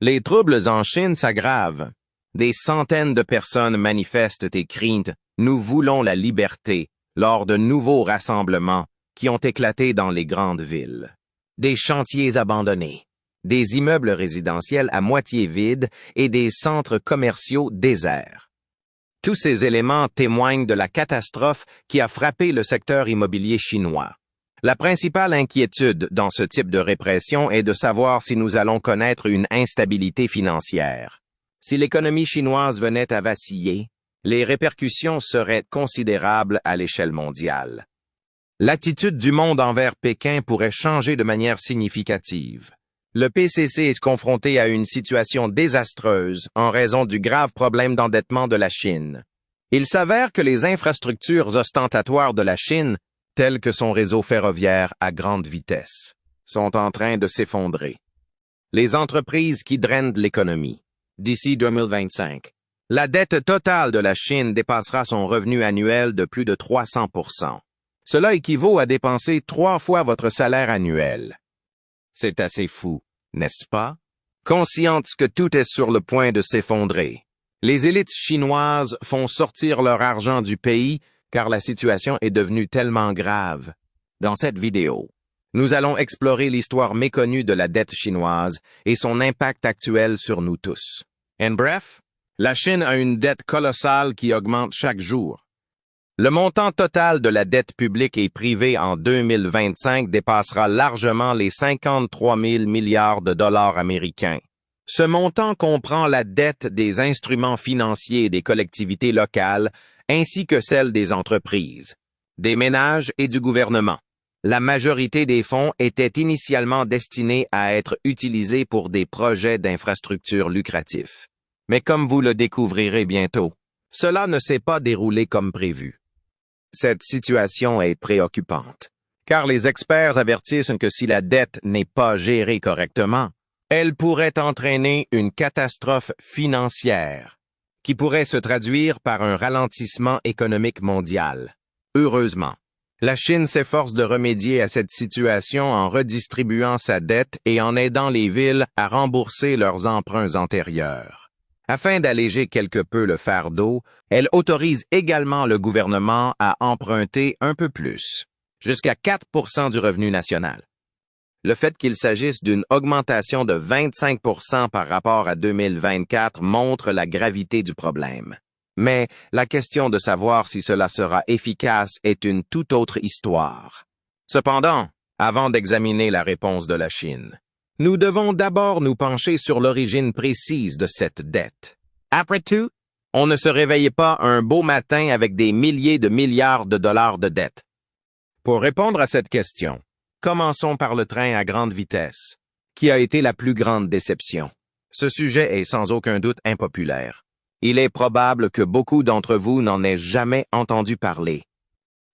Les troubles en Chine s'aggravent. Des centaines de personnes manifestent et crient « Nous voulons la liberté » lors de nouveaux rassemblements qui ont éclaté dans les grandes villes. Des chantiers abandonnés, des immeubles résidentiels à moitié vides et des centres commerciaux déserts. Tous ces éléments témoignent de la catastrophe qui a frappé le secteur immobilier chinois. La principale inquiétude dans ce type de répression est de savoir si nous allons connaître une instabilité financière. Si l'économie chinoise venait à vaciller, les répercussions seraient considérables à l'échelle mondiale. L'attitude du monde envers Pékin pourrait changer de manière significative. Le PCC est confronté à une situation désastreuse en raison du grave problème d'endettement de la Chine. Il s'avère que les infrastructures ostentatoires de la Chine, telles que son réseau ferroviaire à grande vitesse, sont en train de s'effondrer. Les entreprises qui drainent l'économie. D'ici 2025, la dette totale de la Chine dépassera son revenu annuel de plus de 300%. Cela équivaut à dépenser 3 fois votre salaire annuel. C'est assez fou, n'est-ce pas? Conscientes que tout est sur le point de s'effondrer, les élites chinoises font sortir leur argent du pays car la situation est devenue tellement grave. Dans cette vidéo, nous allons explorer l'histoire méconnue de la dette chinoise et son impact actuel sur nous tous. En bref, la Chine a une dette colossale qui augmente chaque jour. Le montant total de la dette publique et privée en 2025 dépassera largement les 53 000 milliards de dollars américains. Ce montant comprend la dette des instruments financiers des collectivités locales ainsi que celle des entreprises, des ménages et du gouvernement. La majorité des fonds étaient initialement destinés à être utilisés pour des projets d'infrastructures lucratifs. Mais comme vous le découvrirez bientôt, cela ne s'est pas déroulé comme prévu. Cette situation est préoccupante, car les experts avertissent que si la dette n'est pas gérée correctement, elle pourrait entraîner une catastrophe financière qui pourrait se traduire par un ralentissement économique mondial. Heureusement, la Chine s'efforce de remédier à cette situation en redistribuant sa dette et en aidant les villes à rembourser leurs emprunts antérieurs. Afin d'alléger quelque peu le fardeau, elle autorise également le gouvernement à emprunter un peu plus, jusqu'à 4% du revenu national. Le fait qu'il s'agisse d'une augmentation de 25% par rapport à 2024 montre la gravité du problème. Mais la question de savoir si cela sera efficace est une toute autre histoire. Cependant, avant d'examiner la réponse de la Chine, nous devons d'abord nous pencher sur l'origine précise de cette dette. Après tout, on ne se réveille pas un beau matin avec des milliers de milliards de dollars de dette. Pour répondre à cette question, commençons par le train à grande vitesse, qui a été la plus grande déception. Ce sujet est sans aucun doute impopulaire. Il est probable que beaucoup d'entre vous n'en aient jamais entendu parler.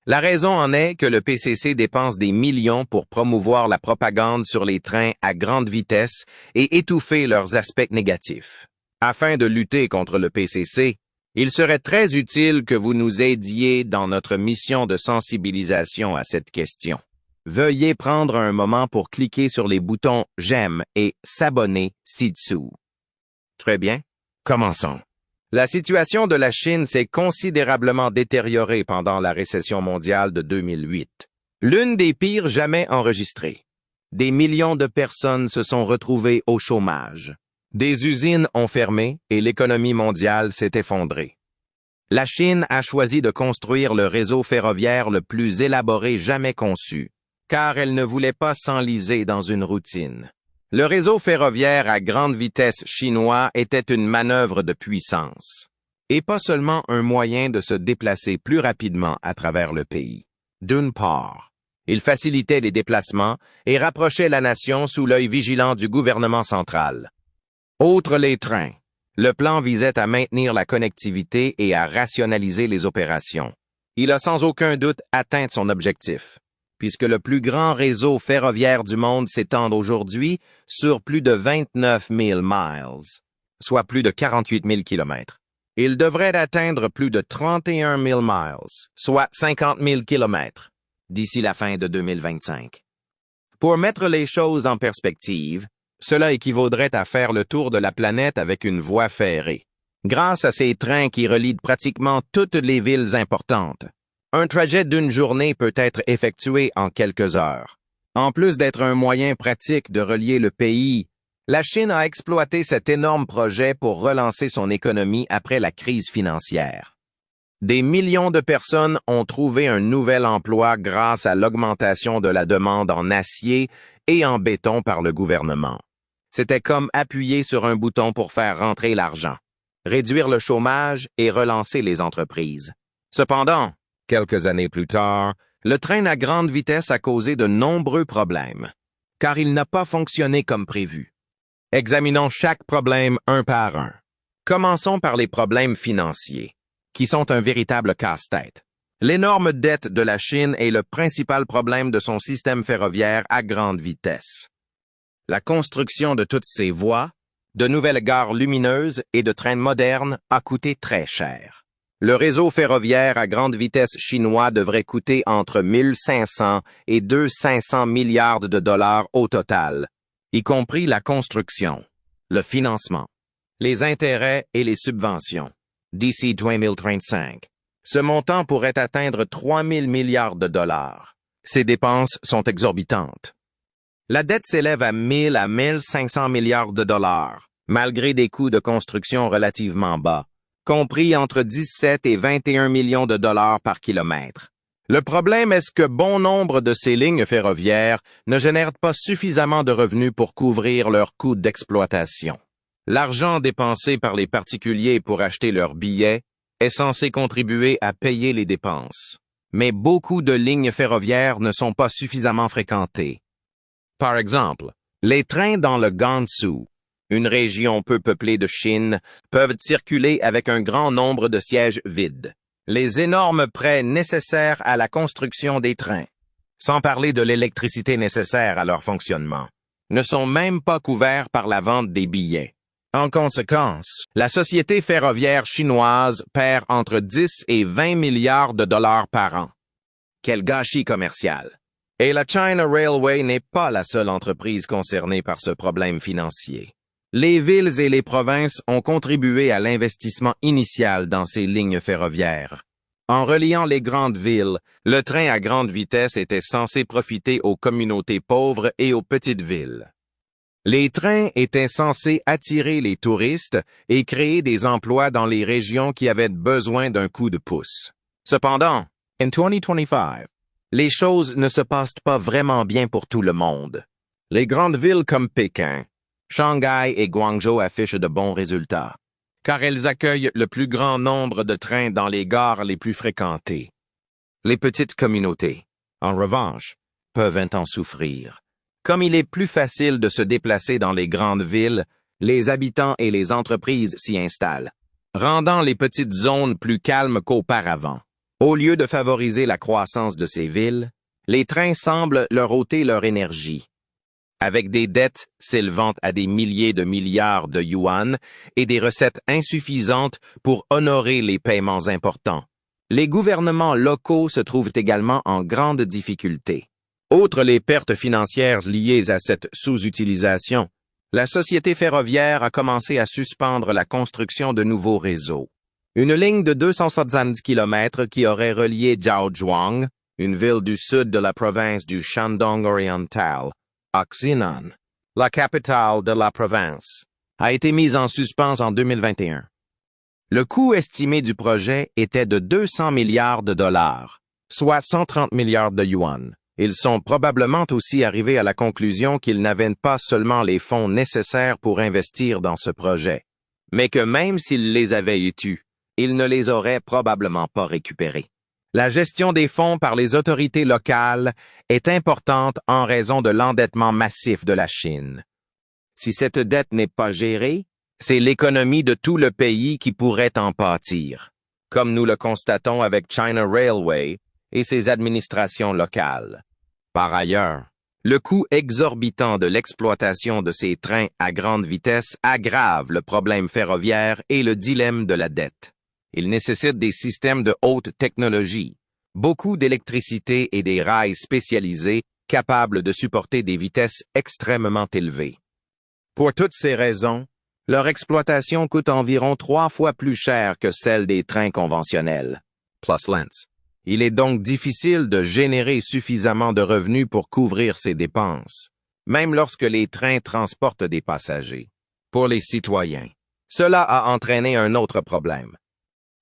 La raison en est que le PCC dépense des millions pour promouvoir la propagande sur les trains à grande vitesse et étouffer leurs aspects négatifs. Afin de lutter contre le PCC, il serait très utile que vous nous aidiez dans notre mission de sensibilisation à cette question. Veuillez prendre un moment pour cliquer sur les boutons « J'aime » et « S'abonner » ci-dessous. Très bien, commençons. La situation de la Chine s'est considérablement détériorée pendant la récession mondiale de 2008. L'une des pires jamais enregistrées. Des millions de personnes se sont retrouvées au chômage. Des usines ont fermé et l'économie mondiale s'est effondrée. La Chine a choisi de construire le réseau ferroviaire le plus élaboré jamais conçu, car elle ne voulait pas s'enliser dans une routine. Le réseau ferroviaire à grande vitesse chinois était une manœuvre de puissance, et pas seulement un moyen de se déplacer plus rapidement à travers le pays. D'une part, il facilitait les déplacements et rapprochait la nation sous l'œil vigilant du gouvernement central. Outre les trains, le plan visait à maintenir la connectivité et à rationaliser les opérations. Il a sans aucun doute atteint son objectif, puisque le plus grand réseau ferroviaire du monde s'étend aujourd'hui sur plus de 29 000 miles, soit plus de 48 000 kilomètres. Il devrait atteindre plus de 31 000 miles, soit 50 000 kilomètres, d'ici la fin de 2025. Pour mettre les choses en perspective, Cela équivaudrait à faire le tour de la planète avec une voie ferrée. Grâce à ces trains qui relient pratiquement toutes les villes importantes, un trajet d'une journée peut être effectué en quelques heures. En plus d'être un moyen pratique de relier le pays, la Chine a exploité cet énorme projet pour relancer son économie après la crise financière. Des millions de personnes ont trouvé un nouvel emploi grâce à l'augmentation de la demande en acier et en béton par le gouvernement. C'était comme appuyer sur un bouton pour faire rentrer l'argent, réduire le chômage et relancer les entreprises. Cependant, quelques années plus tard, le train à grande vitesse a causé de nombreux problèmes, car il n'a pas fonctionné comme prévu. Examinons chaque problème un par un. Commençons par les problèmes financiers, qui sont un véritable casse-tête. L'énorme dette de la Chine est le principal problème de son système ferroviaire à grande vitesse. La construction de toutes ces voies, de nouvelles gares lumineuses et de trains modernes a coûté très cher. Le réseau ferroviaire à grande vitesse chinois devrait coûter entre 1500 et 2500 milliards de dollars au total, y compris la construction, le financement, les intérêts et les subventions, d'ici 2035. Ce montant pourrait atteindre 3000 milliards de dollars. Ces dépenses sont exorbitantes. La dette s'élève à 1000 à 1500 milliards de dollars, malgré des coûts de construction relativement bas, compris entre 17 et 21 millions de dollars par kilomètre. Le problème est que bon nombre de ces lignes ferroviaires ne génèrent pas suffisamment de revenus pour couvrir leurs coûts d'exploitation. L'argent dépensé par les particuliers pour acheter leurs billets est censé contribuer à payer les dépenses. Mais beaucoup de lignes ferroviaires ne sont pas suffisamment fréquentées. Par exemple, les trains dans le Gansu, une région peu peuplée de Chine, peuvent circuler avec un grand nombre de sièges vides. Les énormes prêts nécessaires à la construction des trains, sans parler de l'électricité nécessaire à leur fonctionnement, ne sont même pas couverts par la vente des billets. En conséquence, la société ferroviaire chinoise perd entre 10 et 20 milliards de dollars par an. Quel gâchis commercial! Et la China Railway n'est pas la seule entreprise concernée par ce problème financier. Les villes et les provinces ont contribué à l'investissement initial dans ces lignes ferroviaires. En reliant les grandes villes, le train à grande vitesse était censé profiter aux communautés pauvres et aux petites villes. Les trains étaient censés attirer les touristes et créer des emplois dans les régions qui avaient besoin d'un coup de pouce. Cependant, en 2025, les choses ne se passent pas vraiment bien pour tout le monde. Les grandes villes comme Pékin, Shanghai et Guangzhou affichent de bons résultats, car elles accueillent le plus grand nombre de trains dans les gares les plus fréquentées. Les petites communautés, en revanche, peuvent en souffrir. Comme il est plus facile de se déplacer dans les grandes villes, les habitants et les entreprises s'y installent, rendant les petites zones plus calmes qu'auparavant. Au lieu de favoriser la croissance de ces villes, les trains semblent leur ôter leur énergie. Avec des dettes s'élevant à des milliers de milliards de yuan et des recettes insuffisantes pour honorer les paiements importants, les gouvernements locaux se trouvent également en grande difficulté. Outre les pertes financières liées à cette sous-utilisation, la société ferroviaire a commencé à suspendre la construction de nouveaux réseaux. Une ligne de 270 km qui aurait relié Jiaozhuang, une ville du sud de la province du Shandong oriental, à Xinan, la capitale de la province, a été mise en suspens en 2021. Le coût estimé du projet était de 200 milliards de dollars, soit 130 milliards de yuan. Ils sont probablement aussi arrivés à la conclusion qu'ils n'avaient pas seulement les fonds nécessaires pour investir dans ce projet, mais que même s'ils les avaient eus, ils ne les auraient probablement pas récupérés. La gestion des fonds par les autorités locales est importante en raison de l'endettement massif de la Chine. Si cette dette n'est pas gérée, c'est l'économie de tout le pays qui pourrait en pâtir, comme nous le constatons avec China Railway et ses administrations locales. Par ailleurs, le coût exorbitant de l'exploitation de ces trains à grande vitesse aggrave le problème ferroviaire et le dilemme de la dette. Il nécessite des systèmes de haute technologie, beaucoup d'électricité et des rails spécialisés capables de supporter des vitesses extrêmement élevées. Pour toutes ces raisons, leur exploitation coûte environ 3 fois plus cher que celle des trains conventionnels. Plus Lentz. Il est donc difficile de générer suffisamment de revenus pour couvrir ces dépenses, même lorsque les trains transportent des passagers. Pour les citoyens, cela a entraîné un autre problème.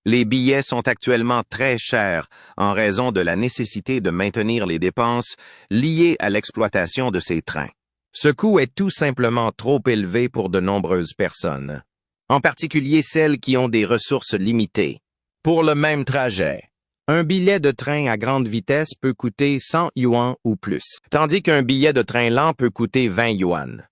Les billets sont actuellement très chers en raison de la nécessité de maintenir les dépenses liées à l'exploitation de ces trains. Ce coût est tout simplement trop élevé pour de nombreuses personnes, en particulier celles qui ont des ressources limitées. Pour le même trajet, un billet de train à grande vitesse peut coûter 100 yuan ou plus, tandis qu'un billet de train lent peut coûter 20 yuan.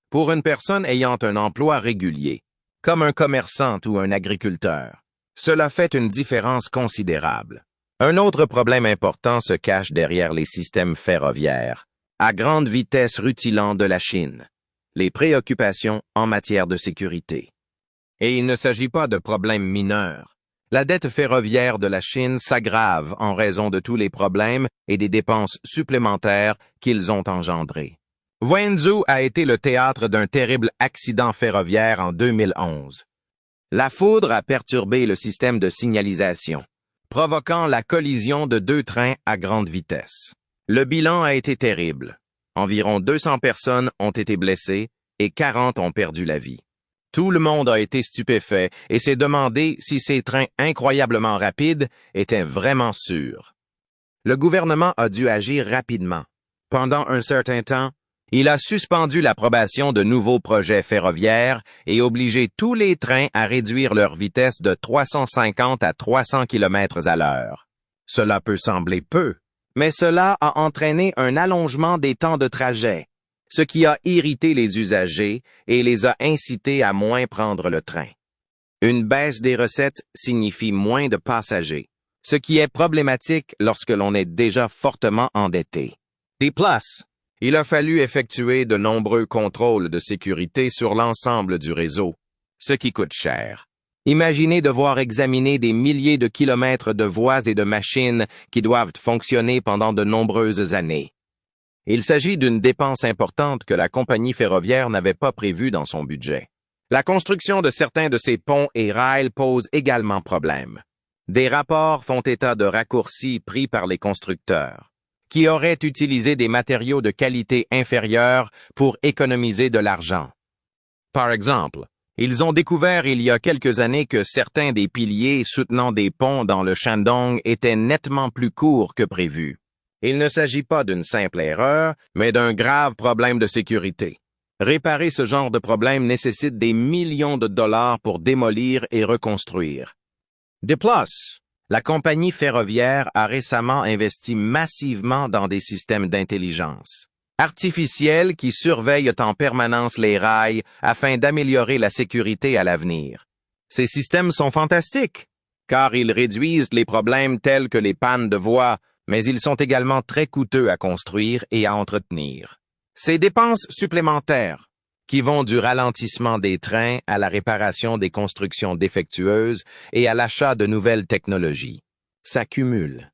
Pour une personne ayant un emploi régulier, comme un commerçant ou un agriculteur, cela fait une différence considérable. Un autre problème important se cache derrière les systèmes ferroviaires, à grande vitesse rutilant de la Chine, les préoccupations en matière de sécurité. Et il ne s'agit pas de problèmes mineurs. La dette ferroviaire de la Chine s'aggrave en raison de tous les problèmes et des dépenses supplémentaires qu'ils ont engendrés. Wenzhou a été le théâtre d'un terrible accident ferroviaire en 2011. La foudre a perturbé le système de signalisation, provoquant la collision de 2 trains à grande vitesse. Le bilan a été terrible. Environ 200 personnes ont été blessées et 40 ont perdu la vie. Tout le monde a été stupéfait et s'est demandé si ces trains incroyablement rapides étaient vraiment sûrs. Le gouvernement a dû agir rapidement. Pendant un certain temps, il a suspendu l'approbation de nouveaux projets ferroviaires et obligé tous les trains à réduire leur vitesse de 350 à 300 km à l'heure. Cela peut sembler peu, mais cela a entraîné un allongement des temps de trajet, ce qui a irrité les usagers et les a incités à moins prendre le train. Une baisse des recettes signifie moins de passagers, ce qui est problématique lorsque l'on est déjà fortement endetté. De plus, il a fallu effectuer de nombreux contrôles de sécurité sur l'ensemble du réseau, ce qui coûte cher. Imaginez devoir examiner des milliers de kilomètres de voies et de machines qui doivent fonctionner pendant de nombreuses années. Il s'agit d'une dépense importante que la compagnie ferroviaire n'avait pas prévue dans son budget. La construction de certains de ces ponts et rails pose également problème. Des rapports font état de raccourcis pris par les constructeurs, qui auraient utilisé des matériaux de qualité inférieure pour économiser de l'argent. Par exemple, ils ont découvert il y a quelques années que certains des piliers soutenant des ponts dans le Shandong étaient nettement plus courts que prévu. Il ne s'agit pas d'une simple erreur, mais d'un grave problème de sécurité. Réparer ce genre de problème nécessite des millions de dollars pour démolir et reconstruire. De plus, la compagnie ferroviaire a récemment investi massivement dans des systèmes d'intelligence artificielle qui surveillent en permanence les rails afin d'améliorer la sécurité à l'avenir. Ces systèmes sont fantastiques, car ils réduisent les problèmes tels que les pannes de voie, mais ils sont également très coûteux à construire et à entretenir. Ces dépenses supplémentaires, qui vont du ralentissement des trains à la réparation des constructions défectueuses et à l'achat de nouvelles technologies, s'accumulent.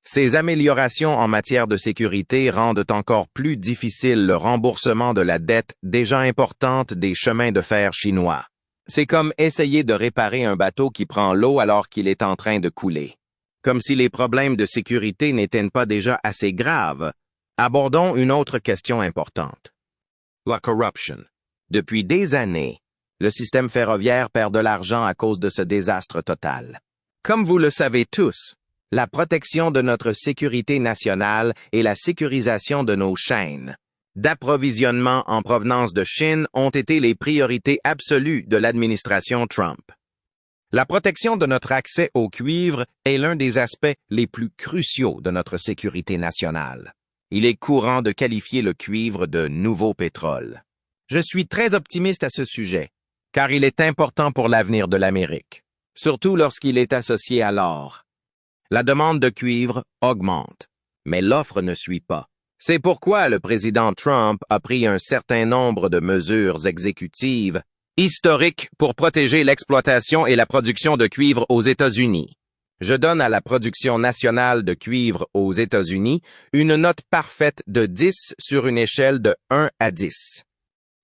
Ces améliorations en matière de sécurité rendent encore plus difficile le remboursement de la dette déjà importante des chemins de fer chinois. C'est comme essayer de réparer un bateau qui prend l'eau alors qu'il est en train de couler. Comme si les problèmes de sécurité n'étaient pas déjà assez graves, abordons une autre question importante. La corruption. Depuis des années, le système ferroviaire perd de l'argent à cause de ce désastre total. Comme vous le savez tous, la protection de notre sécurité nationale et la sécurisation de nos chaînes d'approvisionnement en provenance de Chine ont été les priorités absolues de l'administration Trump. La protection de notre accès au cuivre est l'un des aspects les plus cruciaux de notre sécurité nationale. Il est courant de qualifier le cuivre de nouveau pétrole. Je suis très optimiste à ce sujet, car il est important pour l'avenir de l'Amérique, surtout lorsqu'il est associé à l'or. La demande de cuivre augmente, mais l'offre ne suit pas. C'est pourquoi le président Trump a pris un certain nombre de mesures exécutives historiques pour protéger l'exploitation et la production de cuivre aux États-Unis. Je donne à la production nationale de cuivre aux États-Unis une note parfaite de 10 sur une échelle de 1 à 10.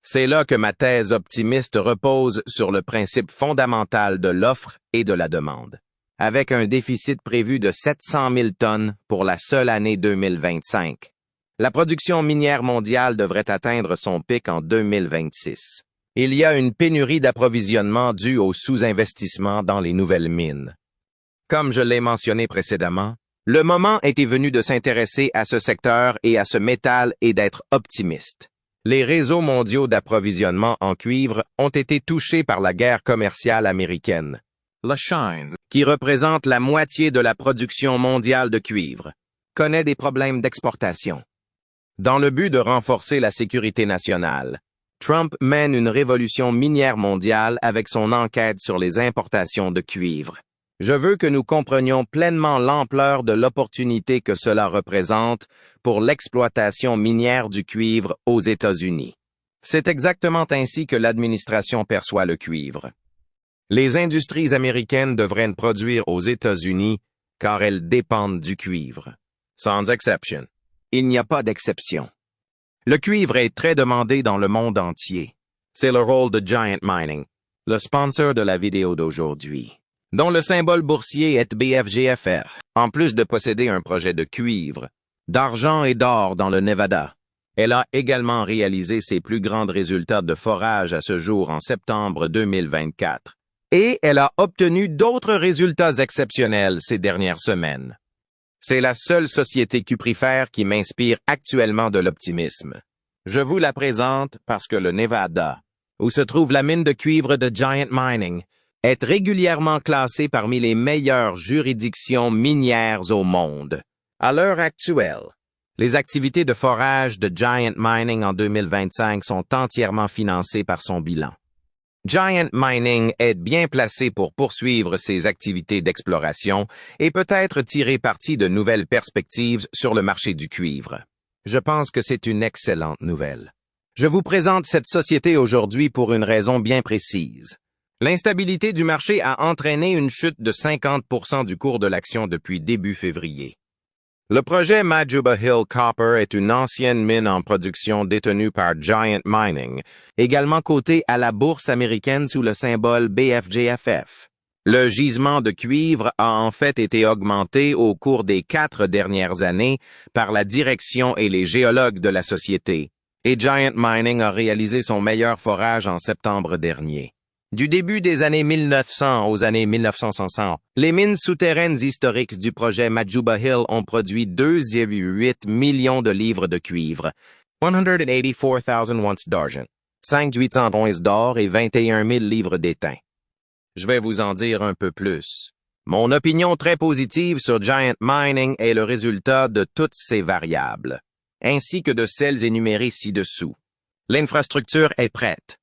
C'est là que ma thèse optimiste repose sur le principe fondamental de l'offre et de la demande. Avec un déficit prévu de 700 000 tonnes pour la seule année 2025. La production minière mondiale devrait atteindre son pic en 2026. Il y a une pénurie d'approvisionnement due au sous-investissement dans les nouvelles mines. Comme je l'ai mentionné précédemment, le moment était venu de s'intéresser à ce secteur et à ce métal et d'être optimiste. Les réseaux mondiaux d'approvisionnement en cuivre ont été touchés par la guerre commerciale américaine, la Chine, qui représente la moitié de la production mondiale de cuivre, connaît des problèmes d'exportation. Dans le but de renforcer la sécurité nationale, Trump mène une révolution minière mondiale avec son enquête sur les importations de cuivre. Je veux que nous comprenions pleinement l'ampleur de l'opportunité que cela représente pour l'exploitation minière du cuivre aux États-Unis. C'est exactement ainsi que l'administration perçoit le cuivre. Les industries américaines devraient produire aux États-Unis car elles dépendent du cuivre. Sans exception. Il n'y a pas d'exception. Le cuivre est très demandé dans le monde entier. C'est le rôle de Giant Mining, le sponsor de la vidéo d'aujourd'hui, dont le symbole boursier est BFGFF. En plus de posséder un projet de cuivre, d'argent et d'or dans le Nevada, elle a également réalisé ses plus grands résultats de forage à ce jour en septembre 2024. Et elle a obtenu d'autres résultats exceptionnels ces dernières semaines. C'est la seule société cuprifère qui m'inspire actuellement de l'optimisme. Je vous la présente parce que le Nevada, où se trouve la mine de cuivre de Giant Mining, est régulièrement classé parmi les meilleures juridictions minières au monde. À l'heure actuelle, les activités de forage de Giant Mining en 2025 sont entièrement financées par son bilan. Giant Mining est bien placé pour poursuivre ses activités d'exploration et peut-être tirer parti de nouvelles perspectives sur le marché du cuivre. Je pense que c'est une excellente nouvelle. Je vous présente cette société aujourd'hui pour une raison bien précise. L'instabilité du marché a entraîné une chute de 50% du cours de l'action depuis début février. Le projet Majuba Hill Copper est une ancienne mine en production détenue par Giant Mining, également cotée à la bourse américaine sous le symbole BFGFF. Le gisement de cuivre a en fait été augmenté au cours des 4 dernières années par la direction et les géologues de la société, et Giant Mining a réalisé son meilleur forage en septembre dernier. Du début des années 1900 aux années 1960, les mines souterraines historiques du projet Majuba Hill ont produit 2,8 millions de livres de cuivre, 184,000 onces d'argent, 5,800 onces d'or et 21 000 livres d'étain. Je vais vous en dire un peu plus. Mon opinion très positive sur Giant Mining est le résultat de toutes ces variables, ainsi que de celles énumérées ci-dessous. L'infrastructure est prête.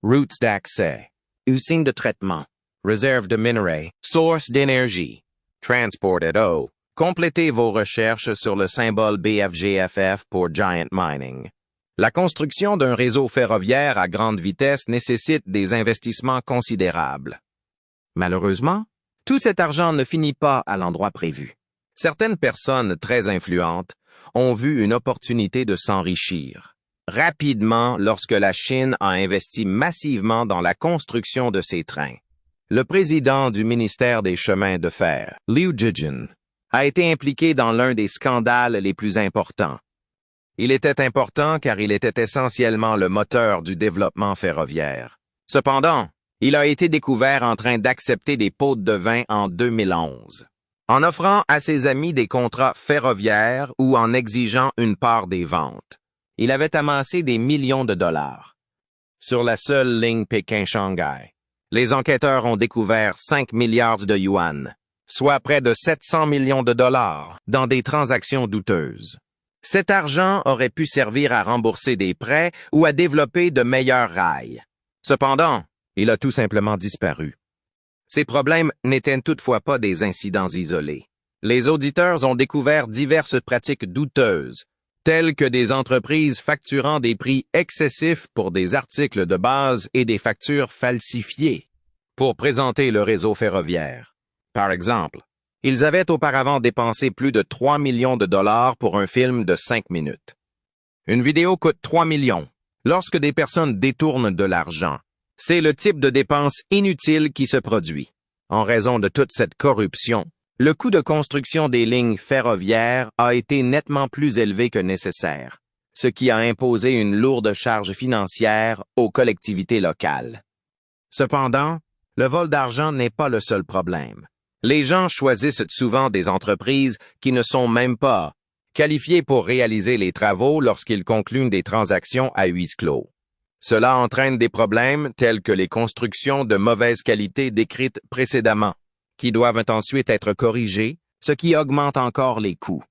Routes d'accès. Usine de traitement, réserve de minerais, source d'énergie, transport et eau. Complétez vos recherches sur le symbole BFGFF pour Giant Mining. La construction d'un réseau ferroviaire à grande vitesse nécessite des investissements considérables. Malheureusement, tout cet argent ne finit pas à l'endroit prévu. Certaines personnes très influentes ont vu une opportunité de s'enrichir rapidement lorsque la Chine a investi massivement dans la construction de ses trains. Le président du ministère des Chemins de fer, Liu Zhijun, a été impliqué dans l'un des scandales les plus importants. Il était important car il était essentiellement le moteur du développement ferroviaire. Cependant, il a été découvert en train d'accepter des pots de vin en 2011, en offrant à ses amis des contrats ferroviaires ou en exigeant une part des ventes. Il avait amassé des millions de dollars. Sur la seule ligne Pékin-Shanghai, les enquêteurs ont découvert 5 milliards de yuan, soit près de 700 millions de dollars, dans des transactions douteuses. Cet argent aurait pu servir à rembourser des prêts ou à développer de meilleurs rails. Cependant, il a tout simplement disparu. Ces problèmes n'étaient toutefois pas des incidents isolés. Les auditeurs ont découvert diverses pratiques douteuses, telles que des entreprises facturant des prix excessifs pour des articles de base et des factures falsifiées pour présenter le réseau ferroviaire. Par exemple, ils avaient auparavant dépensé plus de 3 millions de dollars pour un film de 5 minutes. Une vidéo coûte 3 millions, Lorsque des personnes détournent de l'argent, c'est le type de dépense inutile qui se produit. En raison de toute cette corruption, le coût de construction des lignes ferroviaires a été nettement plus élevé que nécessaire, ce qui a imposé une lourde charge financière aux collectivités locales. Cependant, le vol d'argent n'est pas le seul problème. Les gens choisissent souvent des entreprises qui ne sont même pas qualifiées pour réaliser les travaux lorsqu'ils concluent des transactions à huis clos. Cela entraîne des problèmes tels que les constructions de mauvaise qualité décrites précédemment, qui doivent ensuite être corrigées, ce qui augmente encore les coûts.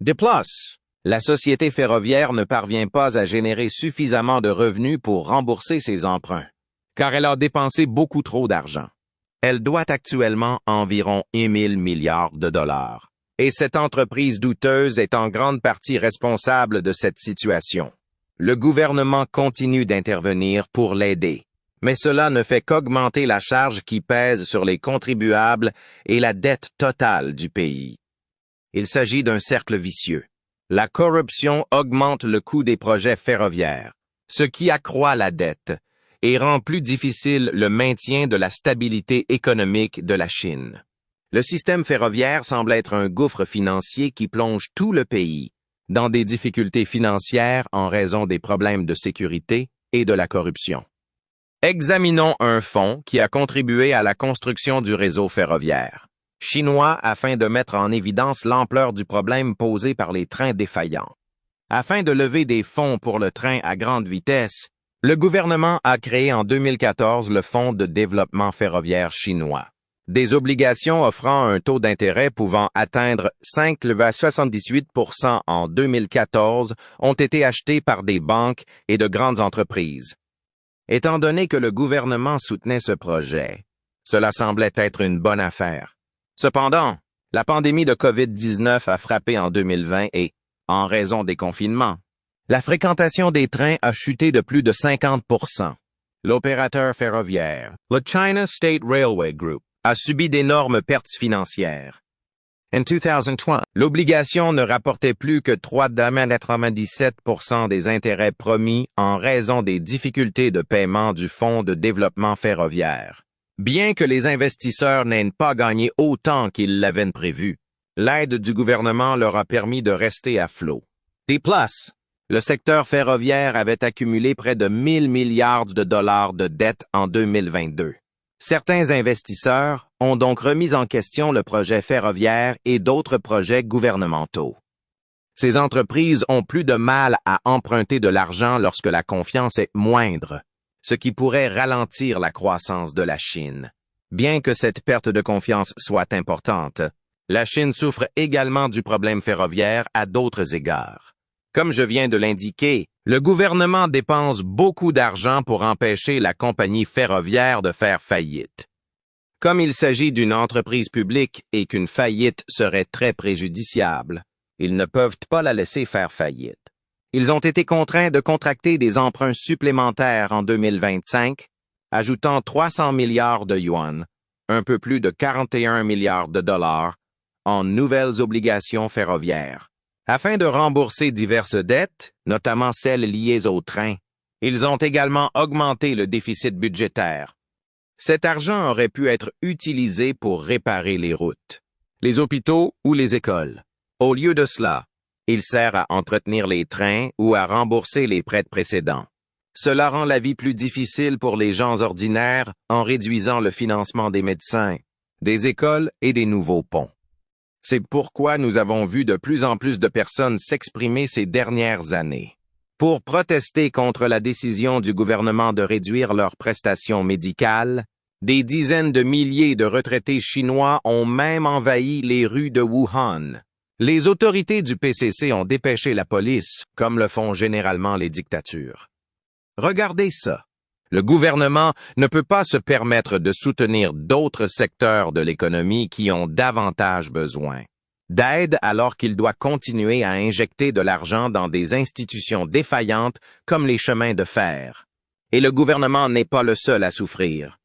De plus, la société ferroviaire ne parvient pas à générer suffisamment de revenus pour rembourser ses emprunts, car elle a dépensé beaucoup trop d'argent. Elle doit actuellement environ 1 000 milliards de dollars, et cette entreprise douteuse est en grande partie responsable de cette situation. Le gouvernement continue d'intervenir pour l'aider, mais cela ne fait qu'augmenter la charge qui pèse sur les contribuables et la dette totale du pays. Il s'agit d'un cercle vicieux. La corruption augmente le coût des projets ferroviaires, ce qui accroît la dette et rend plus difficile le maintien de la stabilité économique de la Chine. Le système ferroviaire semble être un gouffre financier qui plonge tout le pays dans des difficultés financières en raison des problèmes de sécurité et de la corruption. Examinons un fonds qui a contribué à la construction du réseau ferroviaire chinois afin de mettre en évidence l'ampleur du problème posé par les trains défaillants. Afin de lever des fonds pour le train à grande vitesse, le gouvernement a créé en 2014 le Fonds de développement ferroviaire chinois. Des obligations offrant un taux d'intérêt pouvant atteindre 5,78% en 2014 ont été achetées par des banques et de grandes entreprises. Étant donné que le gouvernement soutenait ce projet, cela semblait être une bonne affaire. Cependant, la pandémie de COVID-19 a frappé en 2020 et, en raison des confinements, la fréquentation des trains a chuté de plus de 50%. L'opérateur ferroviaire, le China State Railway Group, a subi d'énormes pertes financières. En 2020, l'obligation ne rapportait plus que 3,97% des intérêts promis en raison des difficultés de paiement du Fonds de développement ferroviaire. Bien que les investisseurs n'aient pas gagné autant qu'ils l'avaient prévu, l'aide du gouvernement leur a permis de rester à flot. De plus, le secteur ferroviaire avait accumulé près de 1 000 milliards de dollars de dettes en 2022. Certains investisseurs ont donc remis en question le projet ferroviaire et d'autres projets gouvernementaux. Ces entreprises ont plus de mal à emprunter de l'argent lorsque la confiance est moindre, ce qui pourrait ralentir la croissance de la Chine. Bien que cette perte de confiance soit importante, la Chine souffre également du problème ferroviaire à d'autres égards. Comme je viens de l'indiquer, le gouvernement dépense beaucoup d'argent pour empêcher la compagnie ferroviaire de faire faillite. Comme il s'agit d'une entreprise publique et qu'une faillite serait très préjudiciable, ils ne peuvent pas la laisser faire faillite. Ils ont été contraints de contracter des emprunts supplémentaires en 2025, ajoutant 300 milliards de yuan, un peu plus de 41 milliards de dollars, en nouvelles obligations ferroviaires. Afin de rembourser diverses dettes, notamment celles liées aux trains, ils ont également augmenté le déficit budgétaire. Cet argent aurait pu être utilisé pour réparer les routes, les hôpitaux ou les écoles. Au lieu de cela, il sert à entretenir les trains ou à rembourser les prêts précédents. Cela rend la vie plus difficile pour les gens ordinaires en réduisant le financement des médecins, des écoles et des nouveaux ponts. C'est pourquoi nous avons vu de plus en plus de personnes s'exprimer ces dernières années pour protester contre la décision du gouvernement de réduire leurs prestations médicales. Des dizaines de milliers de retraités chinois ont même envahi les rues de Wuhan. Les autorités du PCC ont dépêché la police, comme le font généralement les dictatures. Regardez ça. Le gouvernement ne peut pas se permettre de soutenir d'autres secteurs de l'économie qui ont davantage besoin d'aide alors qu'il doit continuer à injecter de l'argent dans des institutions défaillantes comme les chemins de fer. Et le gouvernement n'est pas le seul à souffrir.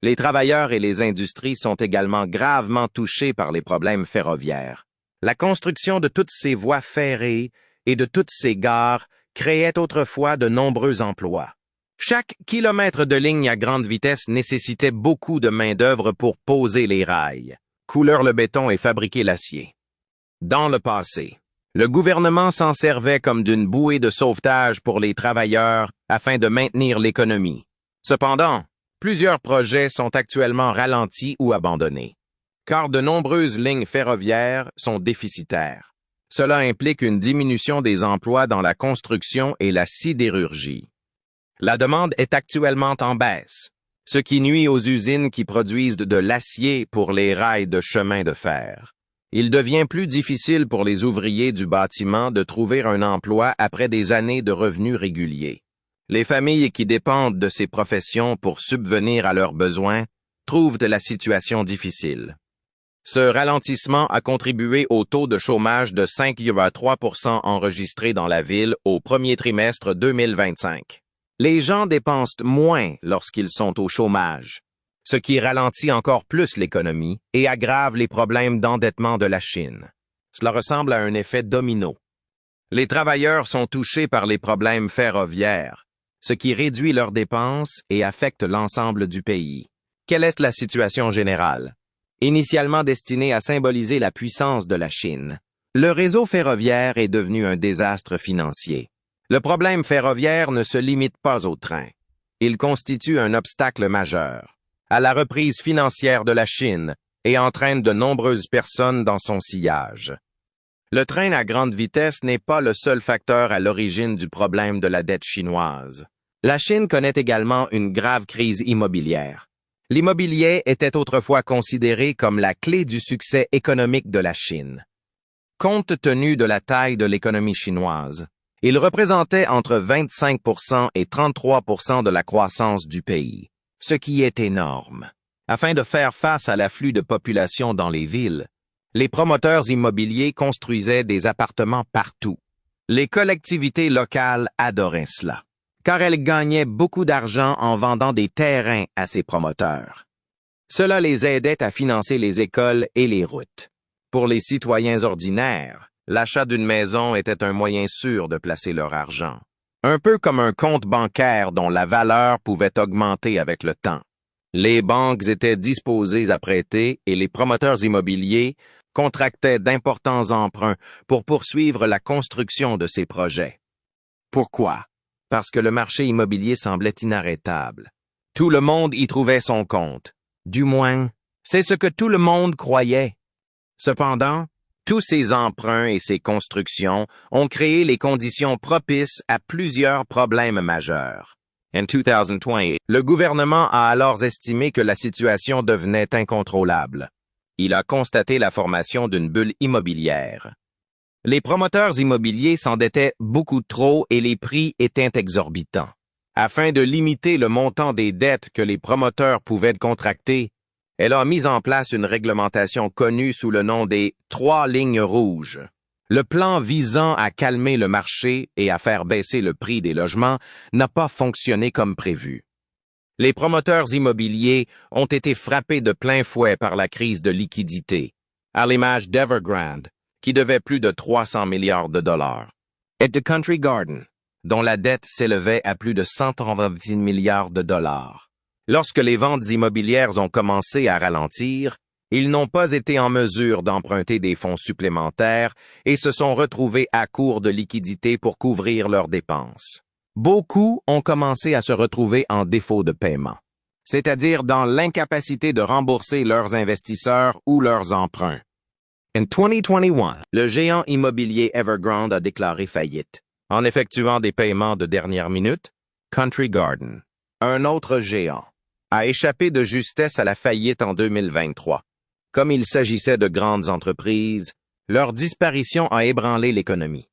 Les travailleurs et les industries sont également gravement touchés par les problèmes ferroviaires. La construction de toutes ces voies ferrées et de toutes ces gares créait autrefois de nombreux emplois. Chaque kilomètre de ligne à grande vitesse nécessitait beaucoup de main-d'œuvre pour poser les rails, couler le béton et fabriquer l'acier. Dans le passé, le gouvernement s'en servait comme d'une bouée de sauvetage pour les travailleurs afin de maintenir l'économie. Cependant, plusieurs projets sont actuellement ralentis ou abandonnés, car de nombreuses lignes ferroviaires sont déficitaires. Cela implique une diminution des emplois dans la construction et la sidérurgie. La demande est actuellement en baisse, ce qui nuit aux usines qui produisent de l'acier pour les rails de chemin de fer. Il devient plus difficile pour les ouvriers du bâtiment de trouver un emploi après des années de revenus réguliers. Les familles qui dépendent de ces professions pour subvenir à leurs besoins trouvent la situation difficile. Ce ralentissement a contribué au taux de chômage de 5,3% enregistré dans la ville au premier trimestre 2025. Les gens dépensent moins lorsqu'ils sont au chômage, ce qui ralentit encore plus l'économie et aggrave les problèmes d'endettement de la Chine. Cela ressemble à un effet domino. Les travailleurs sont touchés par les problèmes ferroviaires, ce qui réduit leurs dépenses et affecte l'ensemble du pays. Quelle est la situation générale? Initialement destiné à symboliser la puissance de la Chine, le réseau ferroviaire est devenu un désastre financier. Le problème ferroviaire ne se limite pas aux trains. Il constitue un obstacle majeur à la reprise financière de la Chine et entraîne de nombreuses personnes dans son sillage. Le train à grande vitesse n'est pas le seul facteur à l'origine du problème de la dette chinoise. La Chine connaît également une grave crise immobilière. L'immobilier était autrefois considéré comme la clé du succès économique de la Chine. Compte tenu de la taille de l'économie chinoise, il représentait entre 25% et 33% de la croissance du pays, ce qui est énorme. Afin de faire face à l'afflux de population dans les villes, les promoteurs immobiliers construisaient des appartements partout. Les collectivités locales adoraient cela, car elles gagnaient beaucoup d'argent en vendant des terrains à ces promoteurs. Cela les aidait à financer les écoles et les routes. Pour les citoyens ordinaires, l'achat d'une maison était un moyen sûr de placer leur argent, un peu comme un compte bancaire dont la valeur pouvait augmenter avec le temps. Les banques étaient disposées à prêter et les promoteurs immobiliers contractaient d'importants emprunts pour poursuivre la construction de ces projets. Pourquoi? Parce que le marché immobilier semblait inarrêtable. Tout le monde y trouvait son compte. Du moins, c'est ce que tout le monde croyait. Cependant, tous ces emprunts et ces constructions ont créé les conditions propices à plusieurs problèmes majeurs. En 2020, le gouvernement a alors estimé que la situation devenait incontrôlable. Il a constaté la formation d'une bulle immobilière. Les promoteurs immobiliers s'endettaient beaucoup trop et les prix étaient exorbitants. Afin de limiter le montant des dettes que les promoteurs pouvaient contracter, elle a mis en place une réglementation connue sous le nom des 3 lignes rouges. Le plan visant à calmer le marché et à faire baisser le prix des logements n'a pas fonctionné comme prévu. Les promoteurs immobiliers ont été frappés de plein fouet par la crise de liquidité, à l'image d'Evergrande, qui devait plus de 300 milliards de dollars, et de Country Garden, dont la dette s'élevait à plus de 130 milliards de dollars. Lorsque les ventes immobilières ont commencé à ralentir, ils n'ont pas été en mesure d'emprunter des fonds supplémentaires et se sont retrouvés à court de liquidités pour couvrir leurs dépenses. Beaucoup ont commencé à se retrouver en défaut de paiement, c'est-à-dire dans l'incapacité de rembourser leurs investisseurs ou leurs emprunts. En 2021, le géant immobilier Evergrande a déclaré faillite. En effectuant des paiements de dernière minute, Country Garden, un autre géant, a échappé de justesse à la faillite en 2023. Comme il s'agissait de grandes entreprises, leur disparition a ébranlé l'économie.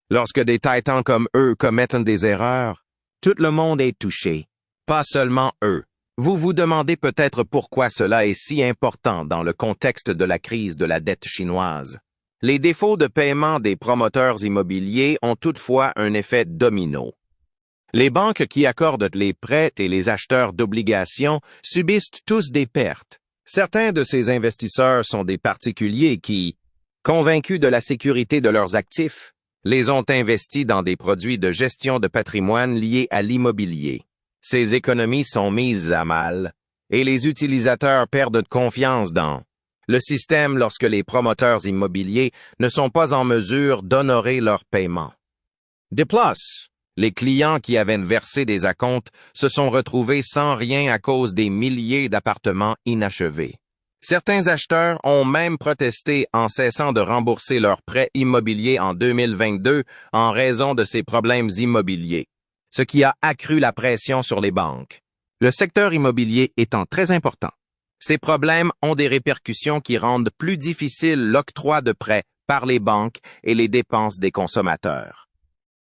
Lorsque des titans comme eux commettent des erreurs, tout le monde est touché, pas seulement eux. Vous vous demandez peut-être pourquoi cela est si important dans le contexte de la crise de la dette chinoise. Les défauts de paiement des promoteurs immobiliers ont toutefois un effet domino. Les banques qui accordent les prêts et les acheteurs d'obligations subissent tous des pertes. Certains de ces investisseurs sont des particuliers qui, convaincus de la sécurité de leurs actifs, les ont investis dans des produits de gestion de patrimoine liés à l'immobilier. Ces économies sont mises à mal et les utilisateurs perdent confiance dans le système lorsque les promoteurs immobiliers ne sont pas en mesure d'honorer leurs paiements. De plus, les clients qui avaient versé des acomptes se sont retrouvés sans rien à cause des milliers d'appartements inachevés. Certains acheteurs ont même protesté en cessant de rembourser leurs prêts immobiliers en 2022 en raison de ces problèmes immobiliers, ce qui a accru la pression sur les banques. Le secteur immobilier étant très important, ces problèmes ont des répercussions qui rendent plus difficile l'octroi de prêts par les banques et les dépenses des consommateurs.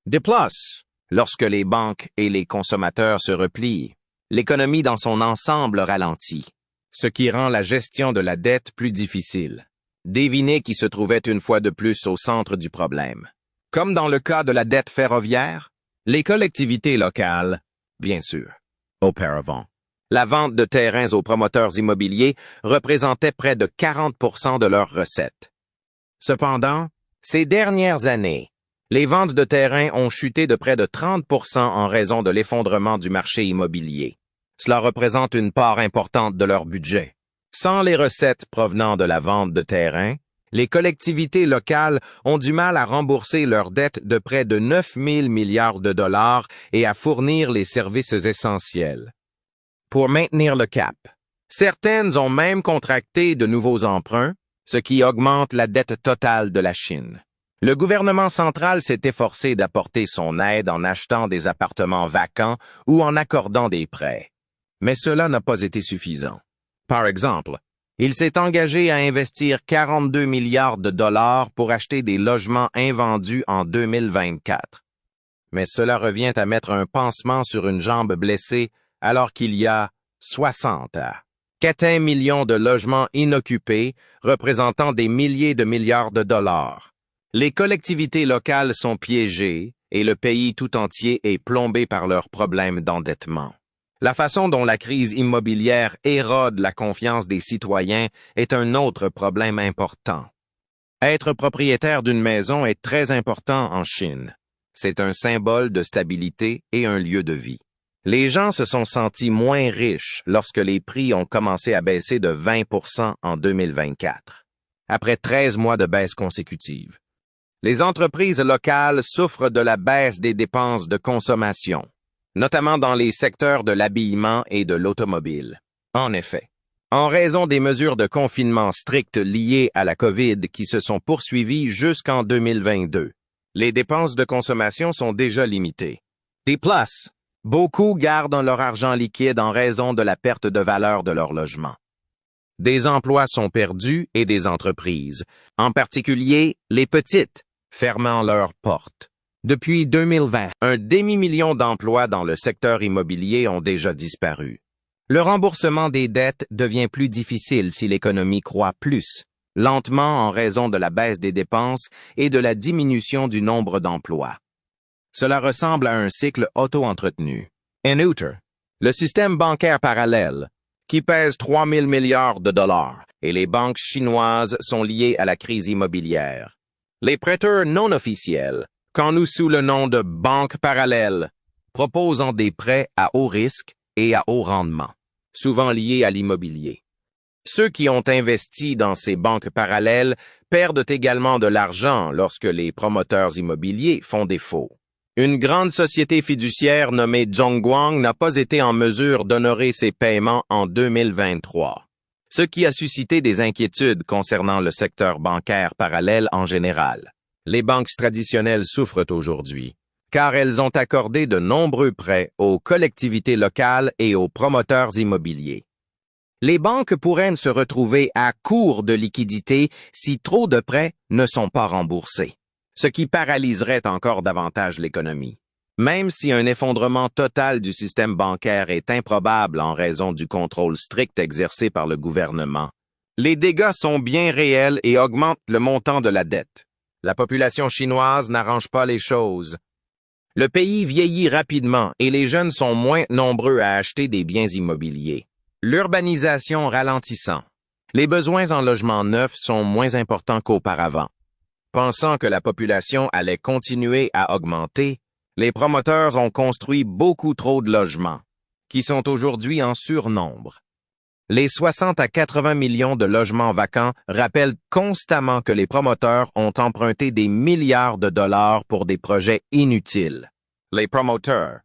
De plus, lorsque les banques et les consommateurs se replient, l'économie dans son ensemble ralentit, ce qui rend la gestion de la dette plus difficile. Devinez qui se trouvait une fois de plus au centre du problème. Comme dans le cas de la dette ferroviaire, les collectivités locales, bien sûr. Auparavant, la vente de terrains aux promoteurs immobiliers représentait près de 40% de leurs recettes. Cependant, ces dernières années, les ventes de terrains ont chuté de près de 30% en raison de l'effondrement du marché immobilier. Cela représente une part importante de leur budget. Sans les recettes provenant de la vente de terrains, les collectivités locales ont du mal à rembourser leurs dettes de près de 9 000 milliards de dollars et à fournir les services essentiels. Pour maintenir le cap, certaines ont même contracté de nouveaux emprunts, ce qui augmente la dette totale de la Chine. Le gouvernement central s'est efforcé d'apporter son aide en achetant des appartements vacants ou en accordant des prêts. Mais cela n'a pas été suffisant. Par exemple, il s'est engagé à investir 42 milliards de dollars pour acheter des logements invendus en 2024. Mais cela revient à mettre un pansement sur une jambe blessée alors qu'il y a 60 ans. 4 millions de logements inoccupés représentant des milliers de milliards de dollars. Les collectivités locales sont piégées et le pays tout entier est plombé par leurs problèmes d'endettement. La façon dont la crise immobilière érode la confiance des citoyens est un autre problème important. Être propriétaire d'une maison est très important en Chine. C'est un symbole de stabilité et un lieu de vie. Les gens se sont sentis moins riches lorsque les prix ont commencé à baisser de 20% en 2024, après 13 mois de baisse consécutive. Les entreprises locales souffrent de la baisse des dépenses de consommation, notamment dans les secteurs de l'habillement et de l'automobile. En effet, en raison des mesures de confinement strictes liées à la COVID qui se sont poursuivies jusqu'en 2022, les dépenses de consommation sont déjà limitées. De plus, beaucoup gardent leur argent liquide en raison de la perte de valeur de leur logement. Des emplois sont perdus et des entreprises, en particulier les petites, fermant leurs portes. Depuis 2020, un demi-million d'emplois dans le secteur immobilier ont déjà disparu. Le remboursement des dettes devient plus difficile si l'économie croît plus, lentement en raison de la baisse des dépenses et de la diminution du nombre d'emplois. Cela ressemble à un cycle auto-entretenu. En outre, le système bancaire parallèle, qui pèse 3 000 milliards de dollars, et les banques chinoises sont liées à la crise immobilière. Les prêteurs non officiels, connus sous le nom de banques parallèles, proposent des prêts à haut risque et à haut rendement, souvent liés à l'immobilier. Ceux qui ont investi dans ces banques parallèles perdent également de l'argent lorsque les promoteurs immobiliers font défaut. Une grande société fiduciaire nommée Zhongguang n'a pas été en mesure d'honorer ses paiements en 2023, ce qui a suscité des inquiétudes concernant le secteur bancaire parallèle en général. Les banques traditionnelles souffrent aujourd'hui, car elles ont accordé de nombreux prêts aux collectivités locales et aux promoteurs immobiliers. Les banques pourraient se retrouver à court de liquidités si trop de prêts ne sont pas remboursés, ce qui paralyserait encore davantage l'économie. Même si un effondrement total du système bancaire est improbable en raison du contrôle strict exercé par le gouvernement, les dégâts sont bien réels et augmentent le montant de la dette. La population chinoise n'arrange pas les choses. Le pays vieillit rapidement et les jeunes sont moins nombreux à acheter des biens immobiliers. L'urbanisation ralentissant. Les besoins en logements neufs sont moins importants qu'auparavant. Pensant que la population allait continuer à augmenter, les promoteurs ont construit beaucoup trop de logements, qui sont aujourd'hui en surnombre. Les 60 à 80 millions de logements vacants rappellent constamment que les promoteurs ont emprunté des milliards de dollars pour des projets inutiles. Les promoteurs,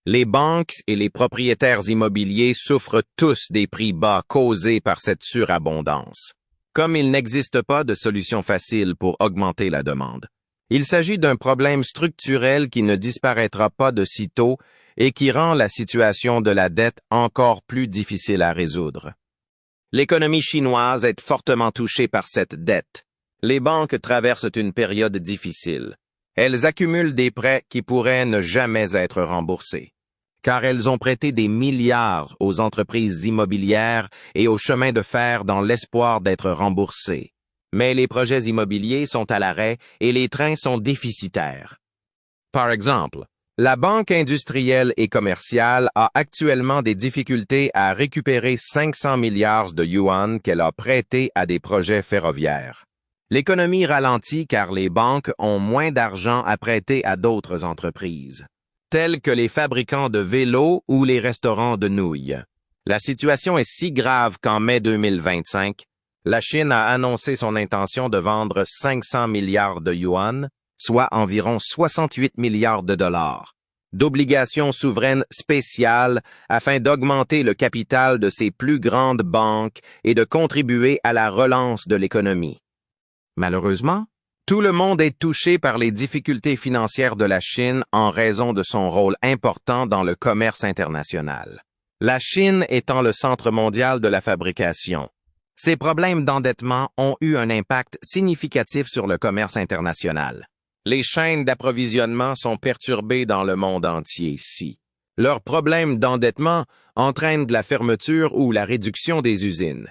les banques et les propriétaires immobiliers souffrent tous des prix bas causés par cette surabondance. Comme il n'existe pas de solution facile pour augmenter la demande, il s'agit d'un problème structurel qui ne disparaîtra pas de sitôt et qui rend la situation de la dette encore plus difficile à résoudre. L'économie chinoise est fortement touchée par cette dette. Les banques traversent une période difficile. Elles accumulent des prêts qui pourraient ne jamais être remboursés, car elles ont prêté des milliards aux entreprises immobilières et aux chemins de fer dans l'espoir d'être remboursées. Mais les projets immobiliers sont à l'arrêt et les trains sont déficitaires. Par exemple, la Banque industrielle et commerciale a actuellement des difficultés à récupérer 500 milliards de yuan qu'elle a prêtés à des projets ferroviaires. L'économie ralentit car les banques ont moins d'argent à prêter à d'autres entreprises, telles que les fabricants de vélos ou les restaurants de nouilles. La situation est si grave qu'en mai 2025, la Chine a annoncé son intention de vendre 500 milliards de yuan, soit environ 68 milliards de dollars, d'obligations souveraines spéciales afin d'augmenter le capital de ses plus grandes banques et de contribuer à la relance de l'économie. Malheureusement, tout le monde est touché par les difficultés financières de la Chine en raison de son rôle important dans le commerce international. La Chine étant le centre mondial de la fabrication, ces problèmes d'endettement ont eu un impact significatif sur le commerce international. Les chaînes d'approvisionnement sont perturbées dans le monde entier ici. Leurs problèmes d'endettement entraînent de la fermeture ou la réduction des usines.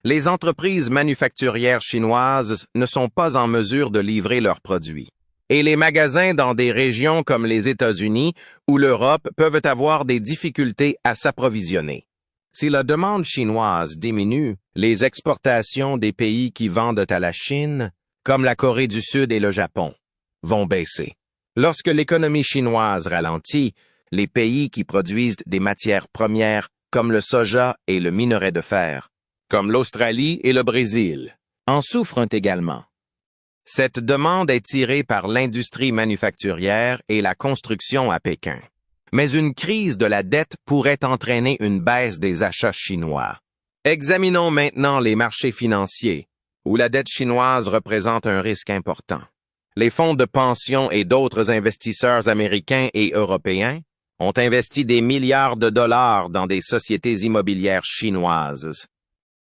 Les entreprises manufacturières chinoises ne sont pas en mesure de livrer leurs produits. Et les magasins dans des régions comme les États-Unis ou l'Europe peuvent avoir des difficultés à s'approvisionner. Si la demande chinoise diminue, les exportations des pays qui vendent à la Chine, comme la Corée du Sud et le Japon, vont baisser. Lorsque l'économie chinoise ralentit, les pays qui produisent des matières premières comme le soja et le minerai de fer, comme l'Australie et le Brésil, en souffrent également. Cette demande est tirée par l'industrie manufacturière et la construction à Pékin. Mais une crise de la dette pourrait entraîner une baisse des achats chinois. Examinons maintenant les marchés financiers, où la dette chinoise représente un risque important. Les fonds de pension et d'autres investisseurs américains et européens ont investi des milliards de dollars dans des sociétés immobilières chinoises.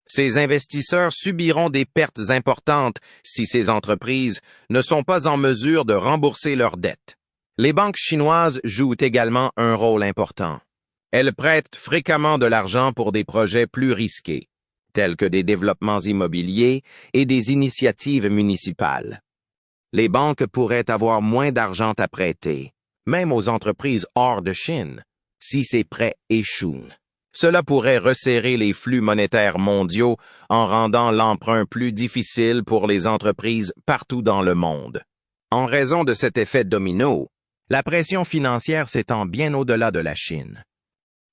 Ces investisseurs subiront des pertes importantes si ces entreprises ne sont pas en mesure de rembourser leurs dettes. Les banques chinoises jouent également un rôle important. Elles prêtent fréquemment de l'argent pour des projets plus risqués, tels que des développements immobiliers et des initiatives municipales. Les banques pourraient avoir moins d'argent à prêter, même aux entreprises hors de Chine, si ces prêts échouent. Cela pourrait resserrer les flux monétaires mondiaux en rendant l'emprunt plus difficile pour les entreprises partout dans le monde. En raison de cet effet domino, la pression financière s'étend bien au-delà de la Chine.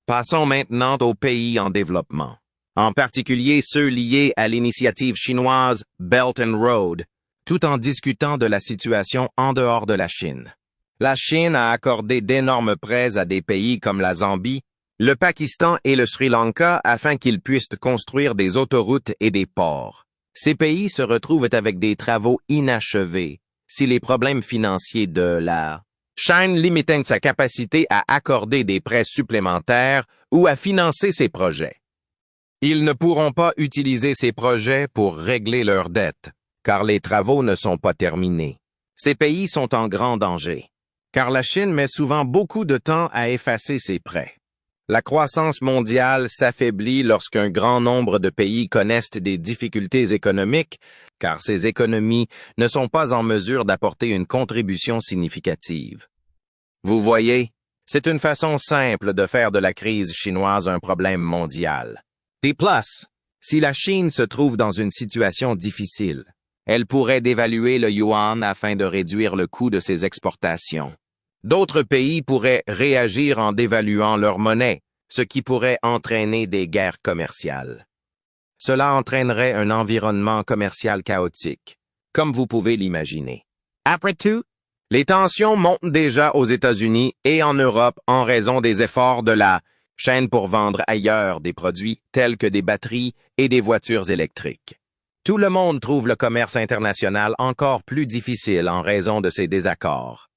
Passons maintenant aux pays en développement, en particulier ceux liés à l'initiative chinoise Belt and Road, tout en discutant de la situation en dehors de la Chine. La Chine a accordé d'énormes prêts à des pays comme la Zambie, le Pakistan et le Sri Lanka afin qu'ils puissent construire des autoroutes et des ports. Ces pays se retrouvent avec des travaux inachevés si les problèmes financiers de la Chine limitent sa capacité à accorder des prêts supplémentaires ou à financer ces projets. Ils ne pourront pas utiliser ces projets pour régler leurs dettes, car les travaux ne sont pas terminés. Ces pays sont en grand danger, car la Chine met souvent beaucoup de temps à effacer ses prêts. La croissance mondiale s'affaiblit lorsqu'un grand nombre de pays connaissent des difficultés économiques, car ces économies ne sont pas en mesure d'apporter une contribution significative. Vous voyez, c'est une façon simple de faire de la crise chinoise un problème mondial. De plus, si la Chine se trouve dans une situation difficile, Elle pourrait dévaluer le yuan afin de réduire le coût de ses exportations. D'autres pays pourraient réagir en dévaluant leur monnaie, ce qui pourrait entraîner des guerres commerciales. Cela entraînerait un environnement commercial chaotique, comme vous pouvez l'imaginer. Après tout, les tensions montent déjà aux États-Unis et en Europe en raison des efforts de la chaîne pour vendre ailleurs des produits tels que des batteries et des voitures électriques. Tout le monde trouve le commerce international encore plus difficile en raison de ces désaccords.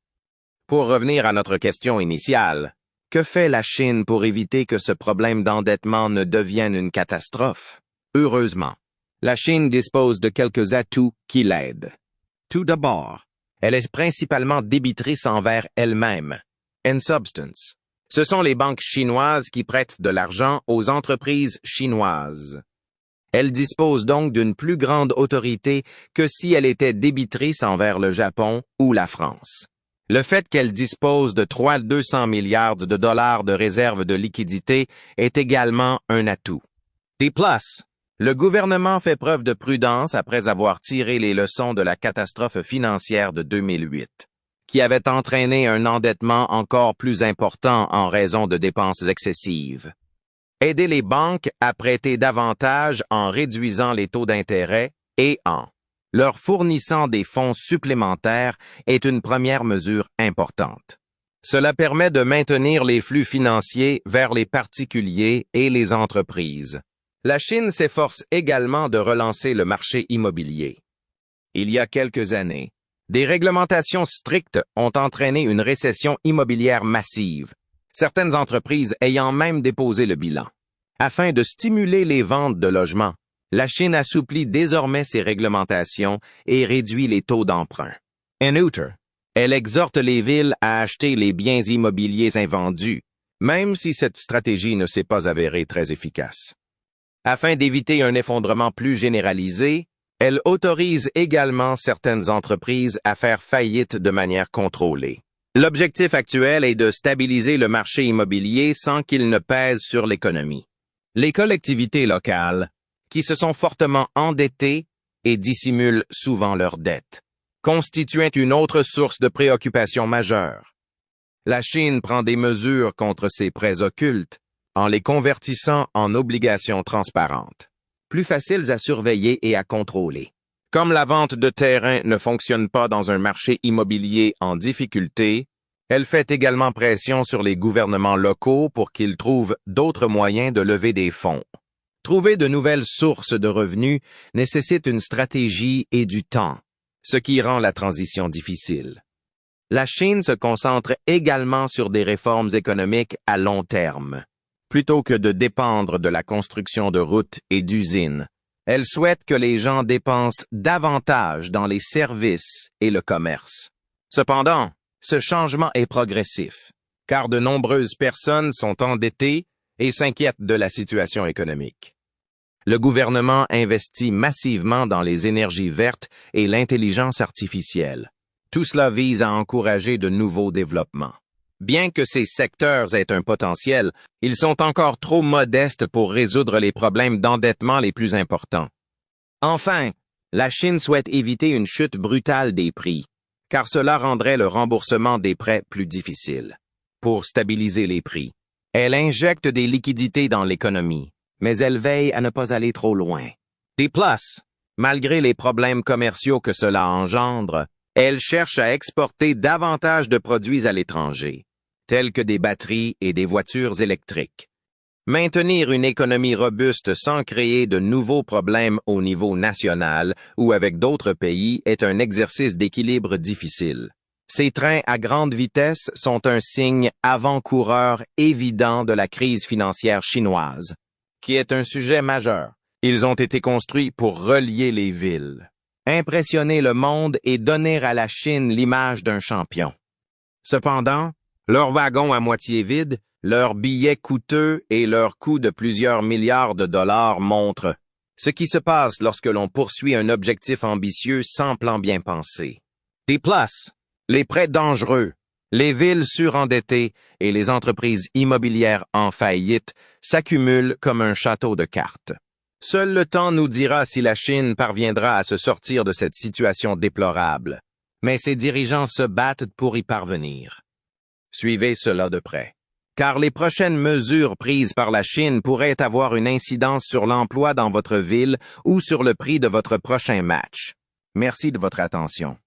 Pour revenir à notre question initiale, que fait la Chine pour éviter que ce problème d'endettement ne devienne une catastrophe? Heureusement, la Chine dispose de quelques atouts qui l'aident. Tout d'abord, elle est principalement débitrice envers elle-même. In substance, ce sont les banques chinoises qui prêtent de l'argent aux entreprises chinoises. Elle dispose donc d'une plus grande autorité que si elle était débitrice envers le Japon ou la France. Le fait qu'elle dispose de 200 milliards de dollars de réserves de liquidité est également un atout. De plus, le gouvernement fait preuve de prudence après avoir tiré les leçons de la catastrophe financière de 2008, qui avait entraîné un endettement encore plus important en raison de dépenses excessives. Aider les banques à prêter davantage en réduisant les taux d'intérêt et en leur fournissant des fonds supplémentaires est une première mesure importante. Cela permet de maintenir les flux financiers vers les particuliers et les entreprises. La Chine s'efforce également de relancer le marché immobilier. Il y a quelques années, des réglementations strictes ont entraîné une récession immobilière massive, certaines entreprises ayant même déposé le bilan. Afin de stimuler les ventes de logements, la Chine assouplit désormais ses réglementations et réduit les taux d'emprunt. En outre, elle exhorte les villes à acheter les biens immobiliers invendus, même si cette stratégie ne s'est pas avérée très efficace. Afin d'éviter un effondrement plus généralisé, elle autorise également certaines entreprises à faire faillite de manière contrôlée. L'objectif actuel est de stabiliser le marché immobilier sans qu'il ne pèse sur l'économie. Les collectivités locales, qui se sont fortement endettées et dissimulent souvent leurs dettes, constituent une autre source de préoccupation majeure. La Chine prend des mesures contre ces prêts occultes en les convertissant en obligations transparentes, plus faciles à surveiller et à contrôler. Comme la vente de terrain ne fonctionne pas dans un marché immobilier en difficulté, elle fait également pression sur les gouvernements locaux pour qu'ils trouvent d'autres moyens de lever des fonds. Trouver de nouvelles sources de revenus nécessite une stratégie et du temps, ce qui rend la transition difficile. La Chine se concentre également sur des réformes économiques à long terme. Plutôt que de dépendre de la construction de routes et d'usines, elle souhaite que les gens dépensent davantage dans les services et le commerce. Cependant, ce changement est progressif, car de nombreuses personnes sont endettées et s'inquiètent de la situation économique. Le gouvernement investit massivement dans les énergies vertes et l'intelligence artificielle. Tout cela vise à encourager de nouveaux développements. Bien que ces secteurs aient un potentiel, ils sont encore trop modestes pour résoudre les problèmes d'endettement les plus importants. Enfin, la Chine souhaite éviter une chute brutale des prix, car cela rendrait le remboursement des prêts plus difficile. Pour stabiliser les prix, elle injecte des liquidités dans l'économie, mais elle veille à ne pas aller trop loin. De plus, malgré les problèmes commerciaux que cela engendre, elle cherche à exporter davantage de produits à l'étranger, tels que des batteries et des voitures électriques. Maintenir une économie robuste sans créer de nouveaux problèmes au niveau national ou avec d'autres pays est un exercice d'équilibre difficile. Ces trains à grande vitesse sont un signe avant-coureur évident de la crise financière chinoise, qui est un sujet majeur. Ils ont été construits pour relier les villes, impressionner le monde et donner à la Chine l'image d'un champion. Cependant, leurs wagons à moitié vides, leurs billets coûteux et leurs coûts de plusieurs milliards de dollars montrent ce qui se passe lorsque l'on poursuit un objectif ambitieux sans plan bien pensé. De plus, les prêts dangereux, les villes surendettées et les entreprises immobilières en faillite s'accumulent comme un château de cartes. Seul le temps nous dira si la Chine parviendra à se sortir de cette situation déplorable, mais ses dirigeants se battent pour y parvenir. Suivez cela de près, car les prochaines mesures prises par la Chine pourraient avoir une incidence sur l'emploi dans votre ville ou sur le prix de votre prochain match. Merci de votre attention.